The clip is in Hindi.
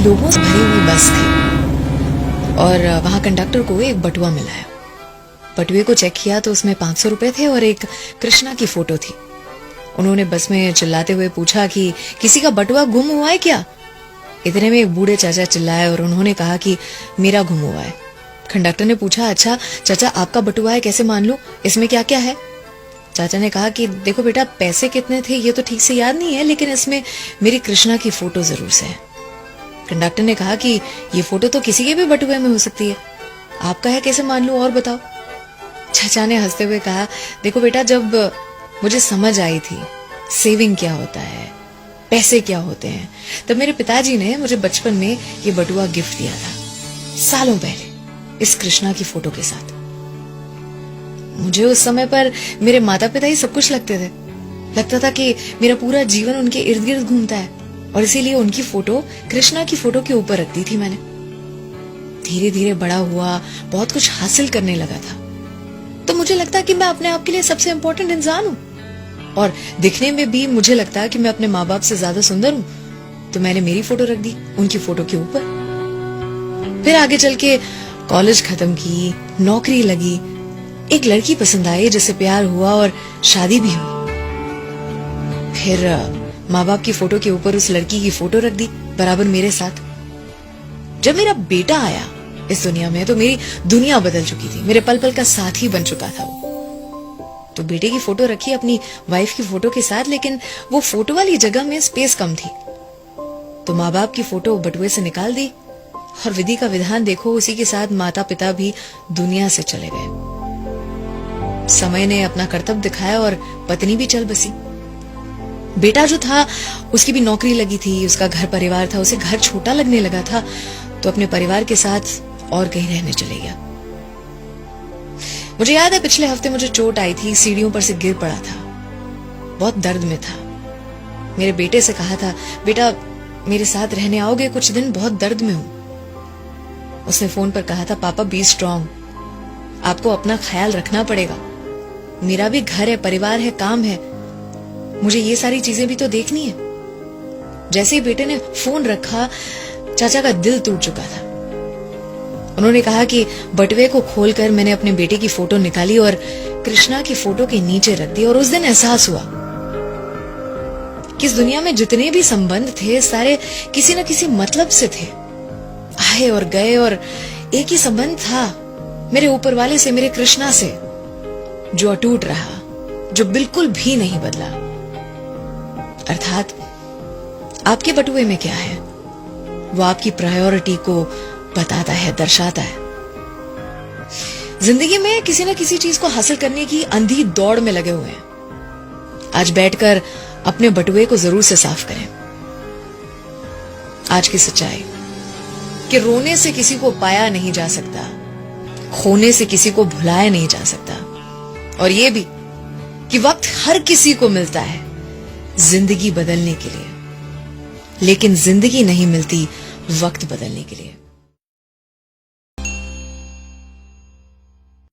लोगों से भरी हुई बस थी और वहां कंडक्टर को एक बटुआ मिला है। बटुए को चेक किया तो उसमें 500 रुपए थे और एक कृष्णा की फोटो थी। उन्होंने बस में चिल्लाते हुए पूछा कि किसी का बटुआ गुम हुआ है क्या? इतने में एक बूढ़े चाचा चिल्लाए और उन्होंने कहा कि मेरा गुम हुआ है। कंडक्टर ने पूछा, अच्छा चाचा आपका बटुआ है, कैसे मान लूं, इसमें क्या क्या है? चाचा ने कहा कि देखो बेटा, पैसे कितने थे ये तो ठीक से याद नहीं है, लेकिन इसमें मेरी कृष्णा की फोटो जरूर से है। कंडक्टर ने कहा कि ये फोटो तो किसी के भी बटुए में हो सकती है, आपका है कैसे मान लूं, और बताओ। चाचा ने हंसते हुए कहा, देखो बेटा, जब मुझे समझ आई थी सेविंग क्या होता है, पैसे क्या होते हैं, तब मेरे पिताजी ने मुझे बचपन में ये बटुआ गिफ्ट दिया था, सालों पहले, इस कृष्णा की फोटो के साथ। मुझे उस समय पर मेरे माता पिता ही सब कुछ लगते थे। लगता था कि मेरा पूरा जीवन उनके इर्द गिर्द घूमता है और इसीलिए उनकी फोटो कृष्णा की फोटो के ऊपर रख दी थी मैंने। धीरे धीरे बड़ा हुआ, बहुत कुछ हासिल करने लगा था, तो मुझे लगता कि मैं अपने आप के लिए सबसे इंपॉर्टेंट इंसान हूँ और दिखने में भी मुझे लगता कि मैं अपने माँ बाप से ज्यादा सुंदर हूँ, तो मैंने मेरी फोटो रख दी उनकी फोटो के ऊपर। फिर आगे चल के कॉलेज खत्म की, नौकरी लगी, एक लड़की पसंद आई जिससे प्यार हुआ और शादी भी हुई। फिर माँ बाप की फोटो के ऊपर उस लड़की की फोटो रख दी बराबर मेरे साथ। जब मेरा बेटा आया इस दुनिया में तो मेरी दुनिया बदल चुकी थी, मेरे पल पल का साथी बन चुका था वो। तो बेटे की फोटो रखी अपनी वाइफ की फोटो के साथ, लेकिन वो फोटो वाली जगह में स्पेस कम थी, तो माँ बाप की फोटो बटुए से निकाल दी और विधि का विधान देखो, उसी के साथ माता पिता भी दुनिया से चले गए। समय ने अपना कर्तव्य दिखाया और पत्नी भी चल बसी। बेटा जो था उसकी भी नौकरी लगी थी, उसका घर परिवार था, उसे घर छोटा लगने लगा था, तो अपने परिवार के साथ और कहीं रहने चले गया। मुझे याद है पिछले हफ्ते मुझे चोट आई थी, सीढ़ियों पर से गिर पड़ा था, बहुत दर्द में था। मेरे बेटे से कहा था, बेटा मेरे साथ रहने आओगे कुछ दिन, बहुत दर्द में हूं। उसने फोन पर कहा था, पापा बी स्ट्रांग, आपको अपना ख्याल रखना पड़ेगा, मेरा भी घर है, परिवार है, काम है, मुझे ये सारी चीजें भी तो देखनी है। जैसे ही बेटे ने फोन रखा, चाचा का दिल टूट चुका था। उन्होंने कहा कि बटुए को खोलकर मैंने अपने बेटे की फोटो निकाली और कृष्णा की फोटो के नीचे रख दी, और उस दिन एहसास हुआ कि इस दुनिया में जितने भी संबंध थे सारे किसी न किसी मतलब से थे, आए और गए, और एक ही संबंध था मेरे ऊपर वाले से, मेरे कृष्णा से, जो अटूट रहा, जो बिल्कुल भी नहीं बदला। अर्थात आपके बटुए में क्या है वो आपकी प्रायोरिटी को बताता है, दर्शाता है। जिंदगी में किसी न किसी चीज को हासिल करने की अंधी दौड़ में लगे हुए हैं। आज बैठकर अपने बटुए को जरूर से साफ करें। आज की सच्चाई कि रोने से किसी को पाया नहीं जा सकता, खोने से किसी को भुलाया नहीं जा सकता, और ये भी कि वक्त हर किसी को मिलता है जिंदगी बदलने के लिए, लेकिन जिंदगी नहीं मिलती वक्त बदलने के लिए।